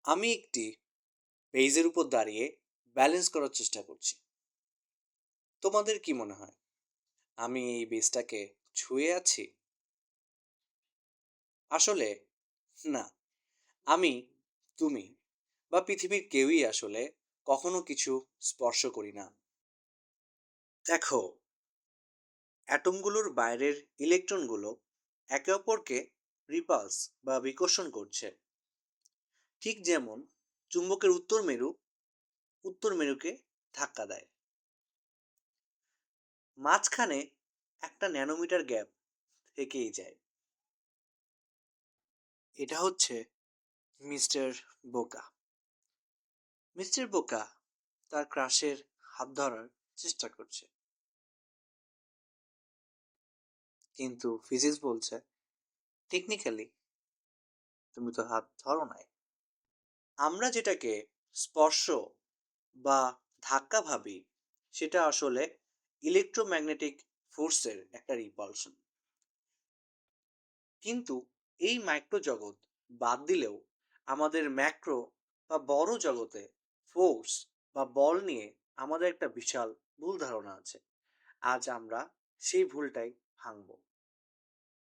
আমি একটি পেজের উপর দাঁড়িয়ে ব্যালেন্স করার চেষ্টা করছি। তোমাদের কি মনে হয় আমি এই বেসটাকে ছুঁয়ে আছি? আসলে না। আমি, তুমি বা পৃথিবীর কেউই আসলে কখনো কিছু স্পর্শ করি না। দেখো, অ্যাটমগুলোর বাইরের ইলেকট্রনগুলো একে অপরকে রিপালস বা বিকর্ষণ করছে। ঠিক যেমন চুম্বকের উত্তর মেরু উত্তর মেরুকে ধাক্কা দেয়। মাঝখানে একটা ন্যানোমিটার গ্যাপ থেকেই যায়। এটা হচ্ছে মিস্টার বোকা। মিস্টার বোকা তার ক্রাশের হাত ধরার চেষ্টা করছে, কিন্তু ফিজিক্স বলছে টেকনিক্যালি তুমি তো হাত ধরো নাই। আমরা যেটাকে স্পর্শ বা ধাক্কা ভাবি, সেটা আসলে ইলেকট্রোম্যাগনেটিক ফোর্সের একটা রিপালশন। কিন্তু এই মাইক্রো জগৎ বাদ দিলেও আমাদের ম্যাক্রো বা বড় জগতে ফোর্স বা বল নিয়ে আমাদের একটা বিশাল ভুল ধারণা আছে। আজ আমরা সেই ভুলটাই ভাঙবো।